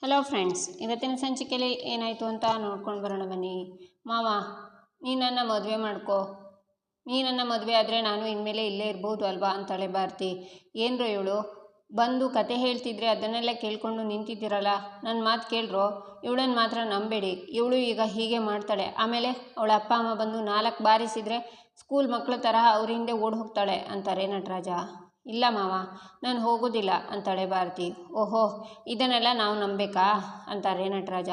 Hello friends, ಇವತ್ತಿನ ಸಂಚಿಕೆಯಲ್ಲಿ ಏನಾಯಿತು ಅಂತ ನೋಡ್ಕೊಂಡು ಬರೋಣ ಬನ್ನಿ. ಮಾವ, ನೀ ನನ್ನ ಮದುವೆ ಮಾಡ್ಕೋ. ನೀ ನನ್ನ ಮದುವೆ ಆದರೆ ನಾನು ಇನ್ಮೇಲೆ ಇಲ್ಲೇ ಇರ್ಬೋದು ಅಲ್ವಾ ಅಂತಾಳೆ ಭಾರತಿ. ಏನರೋ ಇವಳು ಬಂದು ಕತೆ ಹೇಳ್ತಿದ್ರೆ ಅದನ್ನೆಲ್ಲ ಕೇಳ್ಕೊಂಡು ನಿಂತಿದ್ದೀರಲ್ಲ, ನನ್ನ ಮಾತು ಕೇಳ್ರೋ. ಇವಳನ್ನು ಮಾತ್ರ ನಂಬೇಡಿ. ಇವಳು ಈಗ ಹೀಗೆ ಮಾಡ್ತಾಳೆ, ಆಮೇಲೆ ಅವಳ ಅಪ್ಪ ಅಮ್ಮ ಬಂದು 4 ಬಾರಿಸಿದರೆ ಸ್ಕೂಲ್ ಮಕ್ಕಳ ತರಹ ಅವ್ರ ಹಿಂದೆ ಓಡಿ ಹೋಗ್ತಾಳೆ ಅಂತಾರೆ ನಟರಾಜ. ಇಲ್ಲ ಮಾವ, ನಾನು ಹೋಗೋದಿಲ್ಲ ಅಂತಾಳೆ ಭಾರತಿ. ಓಹೋ, ಇದನ್ನೆಲ್ಲ ನಾವು ನಂಬೇಕಾ ಅಂತಾರೆ ನಟರಾಜ.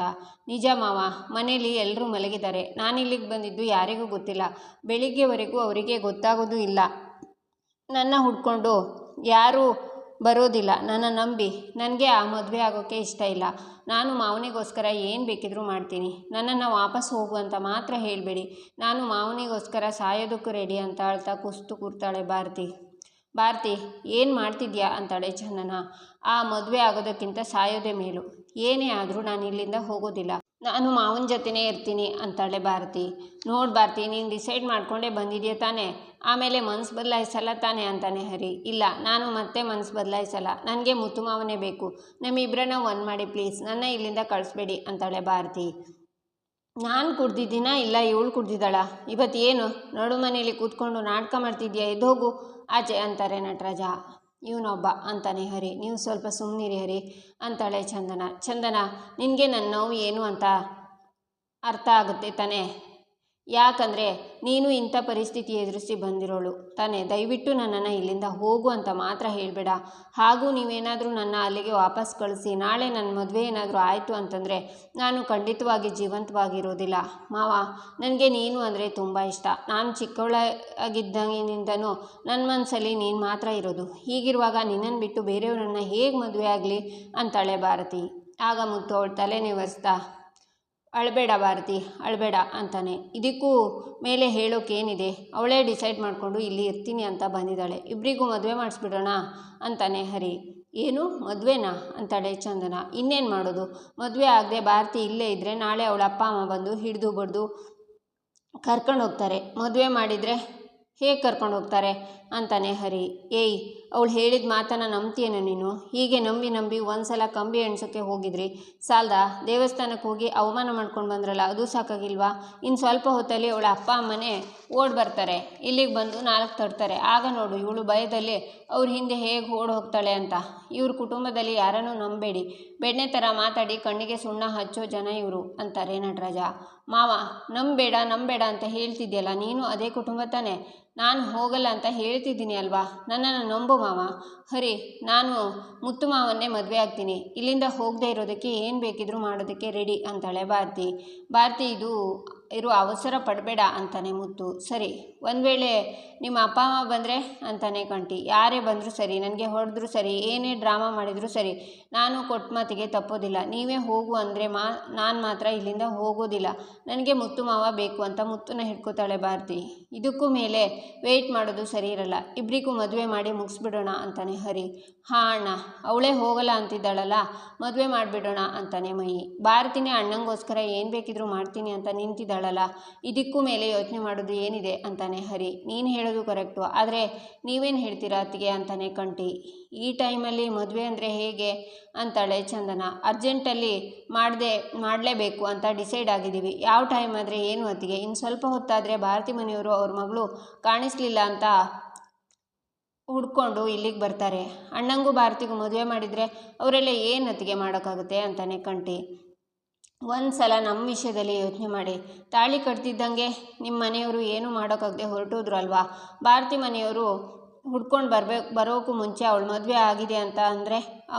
ನಿಜ ಮಾವ, ಮನೇಲಿ ಎಲ್ಲರೂ ಮಲಗಿದ್ದಾರೆ. ನಾನಿಲ್ಲಿಗೆ ಬಂದಿದ್ದು ಯಾರಿಗೂ ಗೊತ್ತಿಲ್ಲ. ಬೆಳಿಗ್ಗೆವರೆಗೂ ಅವರಿಗೆ ಗೊತ್ತಾಗೋದು ಇಲ್ಲ. ನನ್ನ ಹುಡ್ಕೊಂಡು ಯಾರೂ ಬರೋದಿಲ್ಲ. ನನ್ನ ನಂಬಿ. ನನಗೆ ಆ ಮದುವೆ ಆಗೋಕ್ಕೆ ಇಷ್ಟ ಇಲ್ಲ. ನಾನು ಮಾವನಿಗೋಸ್ಕರ ಏನು ಬೇಕಿದ್ರೂ ಮಾಡ್ತೀನಿ. ನನ್ನನ್ನು ವಾಪಸ್ ಹೋಗು ಅಂತ ಮಾತ್ರ ಹೇಳಬೇಡಿ. ನಾನು ಮಾವನಿಗೋಸ್ಕರ ಸಾಯೋದಕ್ಕೂ ರೆಡಿ ಅಂತ ಅಳ್ತಾ ಕುಸ್ತು ಕೂರ್ತಾಳೆ ಭಾರತಿ. ಭಾರತಿ, ಏನು ಮಾಡ್ತಿದ್ಯಾ ಅಂತಾಳೆ ಚಂದನ. ಆ ಮದುವೆ ಆಗೋದಕ್ಕಿಂತ ಸಾಯೋದೇ ಮೇಲು. ಏನೇ ಆದರೂ ನಾನು ಇಲ್ಲಿಂದ ಹೋಗೋದಿಲ್ಲ. ನಾನು ಮಾವನ ಜೊತೆನೇ ಇರ್ತೀನಿ ಅಂತಾಳೆ ಭಾರತಿ. ನೋಡು ಭಾರತಿ, ನೀನು ಡಿಸೈಡ್ ಮಾಡ್ಕೊಂಡೇ ಬಂದಿದೆಯಾ ತಾನೇ, ಆಮೇಲೆ ಮನಸ್ಸು ಬದಲಾಯಿಸಲ್ಲ ತಾನೇ ಅಂತಾನೆ ಹರಿ. ಇಲ್ಲ, ನಾನು ಮತ್ತೆ ಮನಸ್ಸು ಬದಲಾಯಿಸಲ್ಲ. ನನಗೆ ಮುತ್ತು ಮಾವನೇ ಬೇಕು. ನಮ್ಮಿಬ್ಬರನ್ನ ಒಂದು ಮಾಡಿ ಪ್ಲೀಸ್, ನನ್ನ ಇಲ್ಲಿಂದ ಕಳಿಸ್ಬೇಡಿ ಅಂತಾಳೆ ಭಾರತಿ. ನಾನು ಕುಡ್ದಿದ್ದೀನಾ ಇಲ್ಲ ಇವಳು ಕುಡ್ದಿದ್ದಾಳ? ಇವತ್ತು ಏನು ನಡು ಮನೇಲಿ ಕೂತ್ಕೊಂಡು ನಾಟಕ ಮಾಡ್ತಿದ್ಯಾ? ಎದ್ದೋಗು ಆಚೆ ಅಂತಾರೆ ನಟರಾಜ. ಇವನೊಬ್ಬ ಅಂತಾನೆ ಹರಿ. ನೀವು ಸ್ವಲ್ಪ ಸುಮ್ಮನಿರಿ ಹರಿ ಅಂತಾಳೆ ಚಂದನ, ನಿನಗೆ ನನ್ನ ನೋವು ಏನು ಅಂತ ಅರ್ಥ ಆಗುತ್ತೆ ತಾನೇ? ಯಾಕಂದರೆ ನೀನು ಇಂಥ ಪರಿಸ್ಥಿತಿ ಎದುರಿಸಿ ಬಂದಿರೋಳು ತಾನೇ. ದಯವಿಟ್ಟು ನನ್ನನ್ನು ಇಲ್ಲಿಂದ ಹೋಗು ಅಂತ ಮಾತ್ರ ಹೇಳಬೇಡ. ಹಾಗೂ ನೀವೇನಾದರೂ ನನ್ನ ಅಲ್ಲಿಗೆ ವಾಪಸ್ ಕಳಿಸಿ ನಾಳೆ ನನ್ನ ಮದುವೆ ಏನಾದರೂ ಆಯಿತು ಅಂತಂದರೆ ನಾನು ಖಂಡಿತವಾಗಿ ಜೀವಂತವಾಗಿರೋದಿಲ್ಲ. ಮಾವ, ನನಗೆ ನೀನು ಅಂದರೆ ತುಂಬ ಇಷ್ಟ. ನಾನು ಚಿಕ್ಕವಳಾಗಿದ್ದಾಗಿನಿಂದನೂ ನನ್ನ ಮನಸ್ಸಲ್ಲಿ ನೀನು ಮಾತ್ರ ಇರೋದು. ಹೀಗಿರುವಾಗ ನಿನ್ನನ್ನು ಬಿಟ್ಟು ಬೇರೆಯವರನ್ನ ಹೇಗೆ ಮದುವೆ ಆಗಲಿ ಅಂತಾಳೆ ಭಾರತಿ. ಆಗ ಮುತ್ತು ಅವಳು ತಲೆ ನಿವರಿಸ್ತಾ, ಅಳಬೇಡ ಭಾರತಿ, ಅಳಬೇಡ ಅಂತಾನೆ. ಇದಕ್ಕೂ ಮೇಲೆ ಹೇಳೋಕ್ಕೇನಿದೆ? ಅವಳೇ ಡಿಸೈಡ್ ಮಾಡಿಕೊಂಡು ಇಲ್ಲಿ ಇರ್ತೀನಿ ಅಂತ ಬಂದಿದ್ದಾಳೆ. ಇಬ್ಬರಿಗೂ ಮದುವೆ ಮಾಡಿಸ್ಬಿಡೋಣ ಅಂತಾನೆ ಹರಿ. ಏನು ಮದುವೆನಾ ಅಂತಾಳೆ ಚಂದನ. ಇನ್ನೇನು ಮಾಡೋದು? ಮದುವೆ ಆಗದೆ ಭಾರತಿ ಇಲ್ಲೇ ಇದ್ದರೆ ನಾಳೆ ಅವಳ ಅಪ್ಪ ಅಮ್ಮ ಬಂದು ಹಿಡಿದು ಬಡ್ದು ಕರ್ಕೊಂಡು ಹೋಗ್ತಾರೆ. ಮದುವೆ ಮಾಡಿದರೆ ಹೇಗೆ ಕರ್ಕೊಂಡು ಹೋಗ್ತಾರೆ ಅಂತಾನೆ ಹರಿ. ಏಯ್, ಅವಳು ಹೇಳಿದ ಮಾತನ್ನು ನಂಬ್ತೀಯೇನೋ ನೀನು? ಹೀಗೆ ನಂಬಿ ಒಂದು ಸಲ ಕಂಬಿ ಎಣ್ಸೋಕ್ಕೆ ಹೋಗಿದ್ರಿ ಸಾಲದ? ದೇವಸ್ಥಾನಕ್ಕೆ ಹೋಗಿ ಅವಮಾನ ಮಾಡ್ಕೊಂಡು ಬಂದ್ರಲ್ಲ, ಅದು ಸಾಕಾಗಿಲ್ವಾ? ಇನ್ನು ಸ್ವಲ್ಪ ಹೊತ್ತಲ್ಲಿ ಅವಳ ಅಪ್ಪ ಅಮ್ಮನೇ ಓಡಿ ಬರ್ತಾರೆ. ಇಲ್ಲಿಗೆ ಬಂದು 4 ತಡ್ತಾರೆ. ಆಗ ನೋಡು ಇವಳು ಭಯದಲ್ಲಿ ಅವ್ರ ಹಿಂದೆ ಹೇಗೆ ಓಡಿ ಹೋಗ್ತಾಳೆ ಅಂತ. ಇವ್ರ ಕುಟುಂಬದಲ್ಲಿ ಯಾರನ್ನೂ ನಂಬೇಡಿ. ಬೆಣ್ಣೆ ಥರ ಮಾತಾಡಿ ಕಣ್ಣಿಗೆ ಸುಣ್ಣ ಹಚ್ಚೋ ಜನ ಇವರು ಅಂತಾರೆ ನಟರಾಜ. ಮಾವ, ನಂಬೇಡ ಅಂತ ಹೇಳ್ತಿದ್ಯಲ್ಲ, ನೀನು ಅದೇ ಕುಟುಂಬ ತಾನೇ? ನಾನು ಹೋಗಲ್ಲ ಅಂತ ಹೇಳ್ತಿದ್ದೀನಿ ಅಲ್ವಾ? ನನ್ನನ್ನು ನಂಬು ಮಾವ. ಹರಿ, ನಾನು ಮುತ್ತು ಮಾವನ್ನೇ ಮದುವೆ ಆಗ್ತೀನಿ. ಇಲ್ಲಿಂದ ಹೋಗದೆ ಇರೋದಕ್ಕೆ ಏನು ಬೇಕಿದ್ರೂ ಮಾಡೋದಕ್ಕೆ ರೆಡಿ ಅಂತಾಳೆ ಭಾರತಿ. ಇರು ಅವಸರ ಪಡಬೇಡ ಅಂತಾನೆ ಮುತ್ತು. ಸರಿ, ಒಂದು ವೇಳೆ ನಿಮ್ಮ ಅಪ್ಪ ಅಮ್ಮ ಬಂದರೆ ಅಂತಾನೆ ಕಂಟಿ. ಯಾರೇ ಬಂದರೂ ಸರಿ, ನನಗೆ ಹೊಡೆದ್ರೂ ಸರಿ, ಏನೇ ಡ್ರಾಮಾ ಮಾಡಿದರೂ ಸರಿ, ನಾನು ಕೊಟ್ಟ ಮಾತಿಗೆ ತಪ್ಪೋದಿಲ್ಲ. ನೀವೇ ಹೋಗು ಅಂದರೆ ನಾನು ಮಾತ್ರ ಇಲ್ಲಿಂದ ಹೋಗೋದಿಲ್ಲ. ನನಗೆ ಮುತ್ತು ಮಾವ ಬೇಕು ಅಂತ ಮುತ್ತನ್ನ ಹಿಡ್ಕೋತಾಳೆ ಭಾರತಿ. ಇದಕ್ಕೂ ಮೇಲೆ ವೆಯ್ಟ್ ಮಾಡೋದು ಸರಿ ಇರಲ್ಲ. ಇಬ್ಬರಿಗೂ ಮದುವೆ ಮಾಡಿ ಮುಗಿಸ್ಬಿಡೋಣ ಅಂತಾನೆ ಹರಿ. ಹಾಂ ಅಣ್ಣ, ಅವಳೇ ಹೋಗಲ್ಲ ಅಂತಿದ್ದಾಳಲ್ಲ, ಮದುವೆ ಮಾಡಿಬಿಡೋಣ ಅಂತಾನೆ ಮಹಿ. ಭಾರತಿನೇ ಅಣ್ಣಂಗೋಸ್ಕರ ಏನು ಬೇಕಿದ್ರೂ ಮಾಡ್ತೀನಿ ಅಂತ ನಿಂತಿದ್ದಾಳಲ್ಲ, ಇದಕ್ಕೂ ಮೇಲೆ ಯೋಚನೆ ಮಾಡೋದು ಏನಿದೆ ಅಂತಾನೆ ಹರಿ. ನೀನು ಹೇಳೋದು ಕರೆಕ್ಟು, ಆದರೆ ನೀವೇನು ಹೇಳ್ತೀರಾ ಅತ್ತಿಗೆ ಅಂತಾನೆ ಕಂಟಿ. ಈ ಟೈಮಲ್ಲಿ ಮದುವೆ ಅಂದರೆ ಹೇಗೆ ಅಂತಾಳೆ ಚಂದನ. ಅರ್ಜೆಂಟಲ್ಲಿ ಮಾಡಲೇಬೇಕು ಅಂತ ಡಿಸೈಡ್ ಆಗಿದ್ದೀವಿ. ಯಾವ ಟೈಮ್ ಆದರೆ ಏನು ಅತ್ತಿಗೆ? ಇನ್ನು ಸ್ವಲ್ಪ ಹೊತ್ತಾದರೆ ಭಾರತಿ ಮನೆಯವರು ಅವ್ರ ಮಗಳು ಕಾಣಿಸ್ಲಿಲ್ಲ ಅಂತ ಹುಡ್ಕೊಂಡು ಇಲ್ಲಿಗೆ ಬರ್ತಾರೆ. ಅಣ್ಣಂಗೂ ಭಾರತಿಗೂ ಮದುವೆ ಮಾಡಿದರೆ ಅವರೆಲ್ಲ ಏನು ಅತ್ತಿಗೆ ಮಾಡೋಕ್ಕಾಗುತ್ತೆ ಅಂತಾನೆ ಕಂಟಿ. ಒಂದು ಸಲ ನಮ್ಮ ವಿಷಯದಲ್ಲಿ ಯೋಚನೆ ಮಾಡಿ. ತಾಳಿ ಕಟ್ತಿದ್ದಂಗೆ ನಿಮ್ಮ ಮನೆಯವರು ಏನೂ ಮಾಡೋಕ್ಕಾಗದೆ ಹೊರಟೋದ್ರು ಅಲ್ವಾ? ಭಾರತಿ ಮನೆಯವರು ಹುಡ್ಕೊಂಡು ಬರೋಕ್ಕೂ ಮುಂಚೆ ಅವಳು ಮದುವೆ ಆಗಿದೆ ಅಂತ ಅಂದರೆ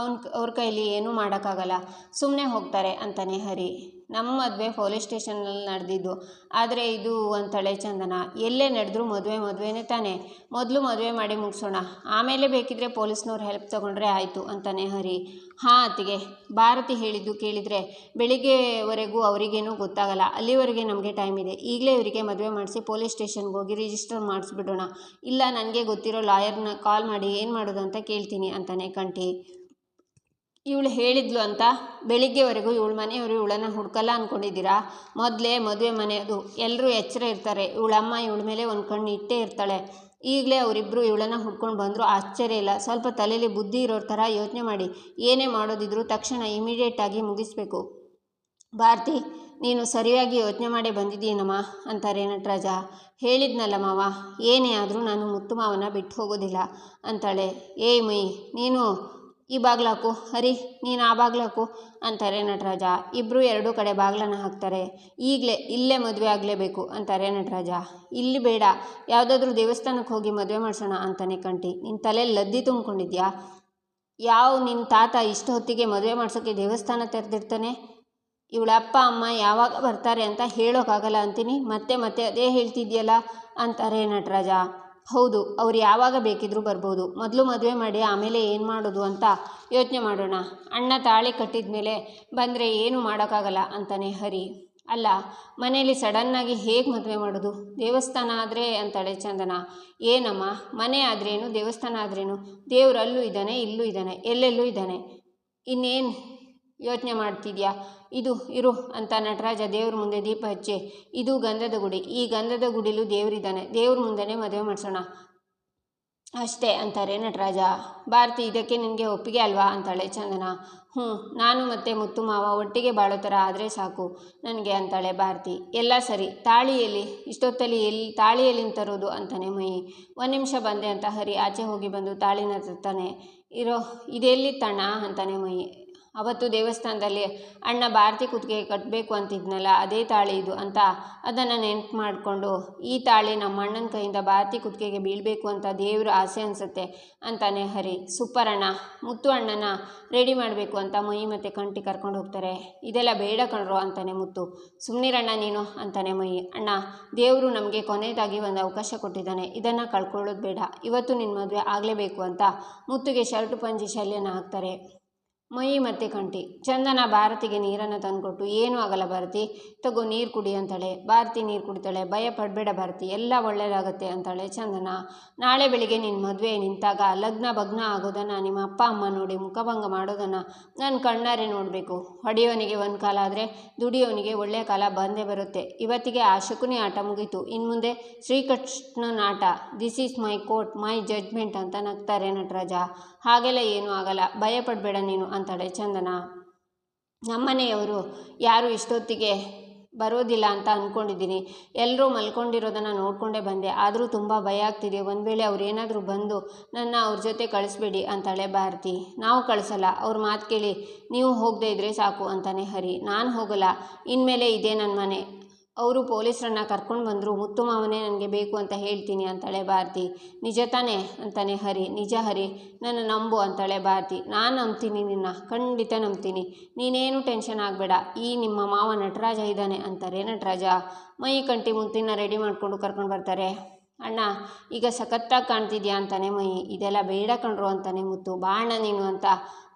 ಅವ್ರ ಕೈಲಿ ಏನೂ ಮಾಡೋಕ್ಕಾಗಲ್ಲ, ಸುಮ್ಮನೆ ಹೋಗ್ತಾರೆ ಅಂತಾನೆ ಹರಿ. ನಮ್ಮ ಮದುವೆ ಪೊಲೀಸ್ ಸ್ಟೇಷನಲ್ಲಿ ನಡೆದಿದ್ದು, ಆದರೆ ಇದು ಅಂತಾಳೆ ಚಂದನ. ಎಲ್ಲೇ ನಡೆದ್ರೂ ಮದುವೆನೇ ತಾನೇ. ಮೊದಲು ಮದುವೆ ಮಾಡಿ ಮುಗಿಸೋಣ, ಆಮೇಲೆ ಬೇಕಿದ್ರೆ ಪೊಲೀಸ್ನವ್ರು ಹೆಲ್ಪ್ ತೊಗೊಂಡ್ರೆ ಆಯಿತು ಅಂತಾನೆ ಹರಿ. ಹಾಂ ಅತ್ತಿಗೆ, ಭಾರತಿ ಹೇಳಿದ್ದು ಕೇಳಿದರೆ ಬೆಳಿಗ್ಗೆವರೆಗೂ ಅವರಿಗೇನೂ ಗೊತ್ತಾಗಲ್ಲ. ಅಲ್ಲಿವರೆಗೆ ನಮಗೆ ಟೈಮ್ ಇದೆ. ಈಗಲೇ ಇವರಿಗೆ ಮದುವೆ ಮಾಡಿಸಿ ಪೊಲೀಸ್ ಸ್ಟೇಷನ್ಗೆ ಹೋಗಿ ರಿಜಿಸ್ಟರ್ ಮಾಡಿಸ್ಬಿಡೋಣ. ಇಲ್ಲ, ನನಗೆ ಗೊತ್ತಿರೋ ಲಾಯರ್ನ ಕಾಲ್ ಮಾಡಿ ಏನು ಮಾಡೋದು ಅಂತ ಕೇಳ್ತೀನಿ ಅಂತಾನೆ ಕಂಟಿ. ಇವಳು ಹೇಳಿದ್ಲು ಅಂತ ಬೆಳಿಗ್ಗೆವರೆಗೂ ಇವಳ ಮನೆಯವರು ಇವಳನ್ನು ಹುಡ್ಕಲ್ಲ ಅಂದ್ಕೊಂಡಿದ್ದೀರಾ? ಮೊದಲೇ ಮದುವೆ ಮನೆಯದು, ಎಲ್ಲರೂ ಎಚ್ಚರ ಇರ್ತಾರೆ. ಇವಳಮ್ಮ ಇವಳ ಮೇಲೆ ಒಂದು ಕಣ್ಣು ಇಟ್ಟೇ ಇರ್ತಾಳೆ. ಈಗಲೇ ಅವರಿಬ್ಬರು ಇವಳನ್ನು ಹುಡ್ಕೊಂಡು ಬಂದರು ಆಶ್ಚರ್ಯ ಇಲ್ಲ. ಸ್ವಲ್ಪ ತಲೆಯಲ್ಲಿ ಬುದ್ಧಿ ಇರೋರ ಥರ ಯೋಚನೆ ಮಾಡಿ. ಏನೇ ಮಾಡೋದಿದ್ರು ತಕ್ಷಣ ಇಮಿಡಿಯೇಟಾಗಿ ಮುಗಿಸ್ಬೇಕು. ಭಾರತಿ, ನೀನು ಸರಿಯಾಗಿ ಯೋಚನೆ ಮಾಡೇ ಬಂದಿದ್ದೀನಮ್ಮ ಅಂತಾರೆ ನಟರಾಜ. ಹೇಳಿದ್ನಲ್ಲ ಮಾವ, ಏನೇ ಆದರೂ ನಾನು ಮುತ್ತು ಮಾವನ ಬಿಟ್ಟು ಹೋಗೋದಿಲ್ಲ ಅಂತಾಳೆ. ಏಯ್ ಮುಯಿ, ನೀನು ಈ ಬಾಗ್ಲಾಕು, ಹರಿ ನೀನು ಆ ಬಾಗ್ಲಾಕು ಅಂತಾರೆ ನಟರಾಜ. ಇಬ್ಬರು ಎರಡೂ ಕಡೆ ಬಾಗ್ಲನ್ನು ಹಾಕ್ತಾರೆ. ಇಲ್ಲೇ ಮದುವೆ ಆಗಲೇಬೇಕು ಅಂತಾರೆ ನಟರಾಜ. ಇಲ್ಲಿ ಬೇಡ, ಯಾವುದಾದ್ರೂ ದೇವಸ್ಥಾನಕ್ಕೆ ಹೋಗಿ ಮದುವೆ ಮಾಡಿಸೋಣ ಅಂತಾನೆ ಕಂಠಿ. ನಿನ್ನ ತಲೆಯಲ್ಲಿ ಲದ್ದಿ ತುಂಬ್ಕೊಂಡಿದ್ಯಾ? ನಿನ್ನ ತಾತ ಇಷ್ಟು ಹೊತ್ತಿಗೆ ಮದುವೆ ಮಾಡ್ಸೋಕ್ಕೆ ದೇವಸ್ಥಾನ ತೆರೆದಿರ್ತಾನೆ? ಇವಳ ಅಪ್ಪ ಅಮ್ಮ ಯಾವಾಗ ಬರ್ತಾರೆ ಅಂತ ಹೇಳೋಕ್ಕಾಗಲ್ಲ ಅಂತೀನಿ, ಮತ್ತೆ ಮತ್ತೆ ಅದೇ ಹೇಳ್ತಿದ್ಯಲ್ಲ ಅಂತಾರೆ ನಟರಾಜ. ಹೌದು, ಅವ್ರು ಯಾವಾಗ ಬೇಕಿದ್ರೂ ಬರ್ಬೋದು. ಮೊದಲು ಮದುವೆ ಮಾಡಿ ಆಮೇಲೆ ಏನು ಮಾಡೋದು ಅಂತ ಯೋಚನೆ ಮಾಡೋಣ. ಅಣ್ಣ ತಾಳಿ ಕಟ್ಟಿದ ಮೇಲೆ ಬಂದರೆ ಏನೂ ಮಾಡೋಕ್ಕಾಗಲ್ಲ ಅಂತಾನೆ ಹರಿ. ಅಲ್ಲ, ಮನೆಯಲ್ಲಿ ಸಡನ್ನಾಗಿ ಹೇಗೆ ಮದುವೆ ಮಾಡೋದು? ದೇವಸ್ಥಾನ ಆದರೆ ಅಂತಾಳೆ ಚಂದನ. ಏನಮ್ಮ, ಮನೆ ಆದ್ರೇನು ದೇವಸ್ಥಾನ ಆದ್ರೇನು? ದೇವ್ರು ಅಲ್ಲೂ ಇದ್ದಾನೆ, ಇಲ್ಲೂ ಇದ್ದಾನೆ, ಎಲ್ಲೆಲ್ಲೂ ಇದ್ದಾನೆ. ಇನ್ನೇನು ಯೋಚನೆ ಮಾಡ್ತಿದ್ಯಾ? ಇದು ಇರು ಅಂತ ನಟರಾಜ ದೇವ್ರ ಮುಂದೆ ದೀಪ ಹಚ್ಚಿ, ಇದು ಗಂಧದ ಗುಡಿ, ಈ ಗಂಧದ ಗುಡಿಲೂ ದೇವರಿದ್ದಾನೆ, ದೇವ್ರ ಮುಂದೆನೇ ಮದುವೆ ಮಾಡಿಸೋಣ ಅಷ್ಟೇ ಅಂತಾರೆ ನಟರಾಜ. ಭಾರತಿ, ಇದಕ್ಕೆ ನಿನಗೆ ಒಪ್ಪಿಗೆ ಅಲ್ವಾ ಅಂತಾಳೆ ಚಂದನ. ನಾನು ಮತ್ತು ಮುತ್ತು ಮಾವ ಒಟ್ಟಿಗೆ ಬಾಳೋ ಥರ ಆದರೆ ಸಾಕು ನನಗೆ ಅಂತಾಳೆ ಭಾರತಿ. ಎಲ್ಲ ಸರಿ, ತಾಳಿಯಲ್ಲಿ ಇಷ್ಟೊತ್ತಲ್ಲಿ ತಾಳಿಯಲ್ಲಿ ತರೋದು ಅಂತಾನೆ ಮಯಿ. ಒಂದು ನಿಮಿಷ ಬಂದೆ ಅಂತ ಹರಿ ಆಚೆ ಹೋಗಿ ಬಂದು ತಾಳಿನ ತರ್ತಾನೆ. ಇದೆಲ್ಲಿ ತಣ್ಣ ಅಂತಾನೆ ಮಯಿ. ಅವತ್ತು ದೇವಸ್ಥಾನದಲ್ಲಿ ಅಣ್ಣ ಭಾರತಿ ಕುತ್ತಿಗೆ ಕಟ್ಟಬೇಕು ಅಂತಿದ್ನಲ್ಲ, ಅದೇ ತಾಳಿ ಇದು ಅಂತ ಅದನ್ನು ನೆನಪು ಮಾಡಿಕೊಂಡು, ಈ ತಾಳಿ ನಮ್ಮ ಅಣ್ಣನ ಕೈಯಿಂದ ಭಾರತಿ ಕುತ್ತಿಗೆಗೆ ಬೀಳಬೇಕು ಅಂತ ದೇವ್ರ ಆಸೆ ಅನಿಸುತ್ತೆ ಅಂತಾನೆ ಹರಿ. ಸೂಪರ್ ಅಣ್ಣ, ಮುತ್ತು ಅಣ್ಣನ ರೆಡಿ ಮಾಡಬೇಕು ಅಂತ ಮಯಿ ಮತ್ತು ಕಂಠಿ ಕರ್ಕೊಂಡು ಹೋಗ್ತಾರೆ. ಇದೆಲ್ಲ ಬೇಡ ಕಣ್ರೋ ಅಂತಾನೆ ಮುತ್ತು. ಸುಮ್ಮನಿರಣ್ಣ ನೀನು ಅಂತಾನೆ ಮಯಿ. ಅಣ್ಣ, ದೇವರು ನಮಗೆ ಕೊನೆಯದಾಗಿ ಒಂದು ಅವಕಾಶ ಕೊಟ್ಟಿದ್ದಾನೆ, ಇದನ್ನು ಕಳ್ಕೊಳ್ಳೋದು ಬೇಡ. ಇವತ್ತು ನಿನ್ನ ಮದುವೆ ಆಗಲೇಬೇಕು ಅಂತ ಮುತ್ತುಗೆ ಶರ್ಟು ಪಂಜಿ ಶಲ್ಯನ ಹಾಕ್ತಾರೆ ಮಯಿ ಮತ್ತು ಕಂಠಿ. ಚಂದನ ಭಾರತಿಗೆ ನೀರನ್ನು ತಂದುಕೊಟ್ಟು, ಏನೂ ಆಗಲ್ಲ ಭಾರತಿ, ತಗೋ ನೀರು ಕುಡಿ ಅಂತಾಳೆ. ಭಾರತಿ ನೀರು ಕುಡಿತಾಳೆ. ಭಯ ಪಡಬೇಡ ಭಾರತಿ, ಎಲ್ಲ ಒಳ್ಳೆಯದಾಗತ್ತೆ ಅಂತಾಳೆ ಚಂದನ. ನಾಳೆ ಬೆಳಿಗ್ಗೆ ನಿನ್ನ ಮದುವೆ ನಿಂತಾಗ ಲಗ್ನ ಭಗ್ನ ಆಗೋದನ್ನು ನಿಮ್ಮ ಅಪ್ಪ ಅಮ್ಮ ನೋಡಿ ಮುಖಭಂಗ ಮಾಡೋದನ್ನು ನಾನು ಕಣ್ಣಾರೆ ನೋಡಬೇಕು. ಹೊಡೆಯೋನಿಗೆ ಒಂದು ಕಾಲ ಆದರೆ ದುಡಿಯೋನಿಗೆ ಒಳ್ಳೆಯ ಕಾಲ ಬಂದೇ ಬರುತ್ತೆ. ಇವತ್ತಿಗೆ ಆ ಶಕುನಿ ಆಟ ಮುಗೀತು, ಇನ್ನು ಮುಂದೆ ಶ್ರೀಕೃಷ್ಣನ ಆಟ. This is my court, my judgment ಅಂತ ನಗ್ತಾರೆ ನಟರಾಜ. ಹಾಗೆಲ್ಲ ಏನೂ ಆಗಲ್ಲ, ಭಯ ಪಡಬೇಡ ನೀನು ಅಂತಾಳೆ ಚಂದನ. ನಮ್ಮನೆಯವರು ಯಾರು ಇಷ್ಟೊತ್ತಿಗೆ ಬರೋದಿಲ್ಲ ಅಂತ ಅಂದ್ಕೊಂಡಿದ್ದೀನಿ. ಎಲ್ಲರೂ ಮಲ್ಕೊಂಡಿರೋದನ್ನು ನೋಡಿಕೊಂಡೇ ಬಂದೆ, ಆದರೂ ತುಂಬ ಭಯ ಆಗ್ತಿದೆ. ಒಂದು ವೇಳೆ ಅವ್ರು ಏನಾದರೂ ಬಂದು ನನ್ನ ಅವ್ರ ಜೊತೆ ಕಳಿಸ್ಬೇಡಿ ಅಂತಾಳೆ ಭಾರತಿ. ನಾವು ಕಳಿಸಲ್ಲ, ಅವ್ರ ಮಾತು ಕೇಳಿ ನೀವು ಹೋಗದೇ ಇದ್ದರೆ ಸಾಕು ಅಂತಾನೆ ಹರಿ. ನಾನು ಹೋಗಲ್ಲ, ಇನ್ಮೇಲೆ ಇದೇ ನನ್ನ ಮನೆ. ಅವರು ಪೊಲೀಸರನ್ನ ಕರ್ಕೊಂಡು ಬಂದರು, ಮುತ್ತು ಮಾವನೇ ನನಗೆ ಬೇಕು ಅಂತ ಹೇಳ್ತೀನಿ ಅಂತಾಳೆ ಭಾರತಿ. ನಿಜ ತಾನೇ ಅಂತಾನೆ ಹರಿ. ನಿಜ ಹರಿ, ನನ್ನ ನಂಬು ಅಂತಾಳೆ ಭಾರತಿ. ನಾನು ನಂಬ್ತೀನಿ ನಿನ್ನ, ಖಂಡಿತ ನಂಬ್ತೀನಿ, ನೀನೇನು ಟೆನ್ಷನ್ ಆಗಬೇಡ. ಈ ನಿಮ್ಮ ಮಾವ ನಟರಾಜ ಇದ್ದಾನೆ ಅಂತಾರೆ ನಟರಾಜ. ಮೈ ಕಂಠಿ ಮುತ್ತಿನ ರೆಡಿ ಮಾಡಿಕೊಂಡು ಕರ್ಕೊಂಡು ಬರ್ತಾರೆ. ಅಣ್ಣ, ಈಗ ಸಖತ್ತಾಗಿ ಕಾಣ್ತಿದ್ಯಾ ಅಂತಾನೆ ಮೈ. ಇದೆಲ್ಲ ಬೇಡ ಕಣ್ರು ಅಂತಾನೆ ಮುತ್ತು. ಬಾಣ ನೀನು ಅಂತ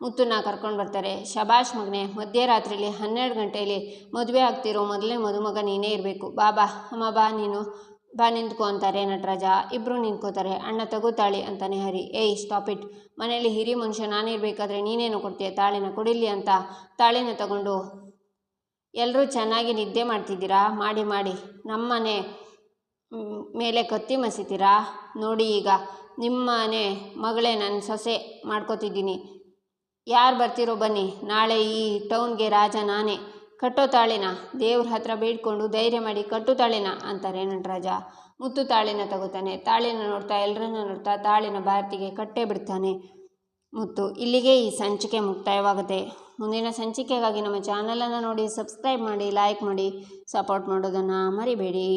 ಮುತ್ತನ್ನ ಕರ್ಕೊಂಡು ಬರ್ತಾರೆ. ಶಬಾಷ್ ಮಗನೆ, ಮಧ್ಯರಾತ್ರಿಲಿ 12 ಗಂಟೆಯಲ್ಲಿ ಮದುವೆ ಆಗ್ತಿರೋ ಮೊದಲನೇ ಮದುಮಗ ನೀನೇ ಇರಬೇಕು. ಬಾ ಅಮ್ಮ, ಬಾ ನೀನು, ಬಾ ನಿಂತ್ಕೊ ಅಂತಾರೆ ನಟರಾಜ. ಇಬ್ಬರು ನಿಂತ್ಕೋತಾರೆ. ಅಣ್ಣ ತಗೋತಾಳಿ ಅಂತಾನೆ ಹರಿ. ಏಯ್ ಸ್ಟಾಪ್ ಇಟ್, ಮನೇಲಿ ಹಿರಿ ಮನುಷ್ಯ ನಾನಿರಬೇಕಾದ್ರೆ ನೀನೇನು ಕೊಡ್ತೀಯ? ತಾಳಿನ ಕೊಡಿಲಿ ಅಂತ ತಾಳಿನ ತಗೊಂಡು, ಎಲ್ಲರೂ ಚೆನ್ನಾಗಿ ನಿದ್ದೆ ಮಾಡ್ತಿದ್ದೀರಾ? ಮಾಡಿ ನಮ್ಮನೆ ಮೇಲೆ ಕತ್ತಿ ಮಸಿತೀರಾ? ನೋಡಿ, ಈಗ ನಿಮ್ಮನೆ ಮಗಳೇ ನನ್ನ ಸೊಸೆ ಮಾಡ್ಕೋತಿದ್ದೀನಿ. ಯಾರು ಬರ್ತಿರೋ ಬನ್ನಿ, ನಾಳೆ ಈ ಟೌನ್ಗೆ ರಾಜ ನಾನೇ. ಕಟ್ಟೋ ತಾಳಿನ, ದೇವ್ರ ಹತ್ರ ಬೇಡ್ಕೊಂಡು ಧೈರ್ಯ ಮಾಡಿ ಕಟ್ಟು ತಾಳಿನ ಅಂತಾರೆ ನಟರಾಜ. ಮುತ್ತು ತಾಳಿನ ತಗೋತಾನೆ. ತಾಳಿನ ನೋಡ್ತಾ ಎಲ್ಲರನ್ನ ನೋಡ್ತಾ ತಾಳಿನ ಭಾರತಿಗೆ ಕಟ್ಟೇ ಬಿಡ್ತಾನೆ ಮುತ್ತು. ಇಲ್ಲಿಗೆ ಈ ಸಂಚಿಕೆ ಮುಕ್ತಾಯವಾಗುತ್ತೆ. ಮುಂದಿನ ಸಂಚಿಕೆಗಾಗಿ ನಮ್ಮ ಚಾನಲನ್ನು ನೋಡಿ ಸಬ್ಸ್ಕ್ರೈಬ್ ಮಾಡಿ, ಲೈಕ್ ಮಾಡಿ, ಸಪೋರ್ಟ್ ಮಾಡೋದನ್ನು ಮರಿಬೇಡಿ.